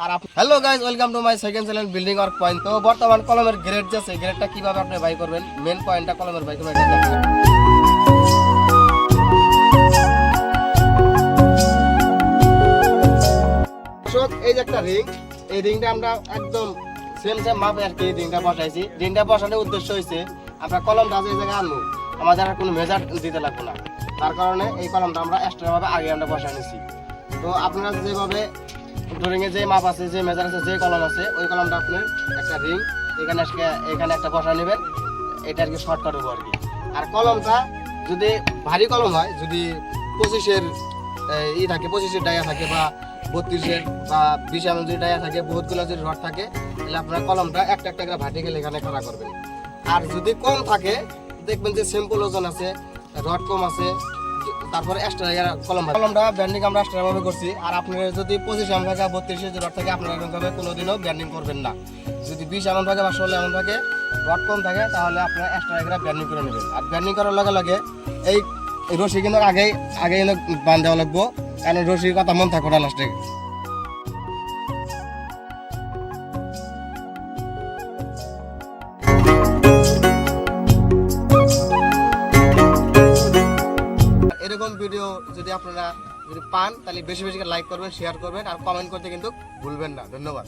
R hello guys, welcome to my second channel building work point. তো বর্তমান কলমের grade যে আছে, গ্রেডটা কিভাবে আপনি বাই করবেন, মেন পয়েন্টটা কলমের বাই করবেন এটা দেখেন। এই যে একটা রিং, এই রিংটা আমরা একদম সেম মাপে আর কি এই রিংটা বসাইছি। রিংটা বসানোর উদ্দেশ্য হয়েছে আমরা কলমটা যে জায়গায় আনবো আমাদের আর কোনো মেজার দিতে লাগবে না। তার কারণে এই কলমটা আমরা এক্সট্রা ভাবে আগে আমরা বসাই নিছি। তো আপনারা যেভাবে ড্রয়িং এ যে মাপ আছে, যে মেজার আছে, যে কলম আছে, ওই কলমটা আপনি একটা রিং এখানে একটা বসা নেবেন। এটা আর কি শর্টকাট হবো আর কি। আর কলমটা যদি ভারী কলম হয়, যদি 25-এর থাকে, 25-এর ডায়া থাকে বা 32-এর বা 20 mm যদি ডায়া থাকে, বহুতগুলো যদি রড থাকে, তাহলে আপনার কলমটা একটা একটা করে ভার্টিক্যাল এখানে খাড়া করবেন। আর যদি কম থাকে, দেখবেন যে সিম্পল ওজন আছে, রড কম আছে, তারপরে এক্সট্রা কলমটা ব্যান্ডিং আমরা এক্সট্রা ভাবে করছি। আর আপনার যদি 25 mm থাকে, 32 রড থাকে, আপনারা এরকমভাবে কোনোদিনও ব্যান্ডিং করবেন না। যদি 20 mm থাকে বা 16 mm থাকে, রড কম থাকে, তাহলে আপনারা এক্সট্রা এগুলো ব্যান্ডিং করে নেবেন। আর ব্যান্ডিং করার লগে লগে এই রশি কিন্তু আগে বাঁধ দেওয়া লাগবো, কারণ রশির কথা মন থাকবে না লাস্টে। এরকম ভিডিও যদি আপনারা পান, তাহলে বেশি বেশি লাইক করবেন, শেয়ার করবেন আর কমেন্ট করতে কিন্তু ভুলবেন না। ধন্যবাদ।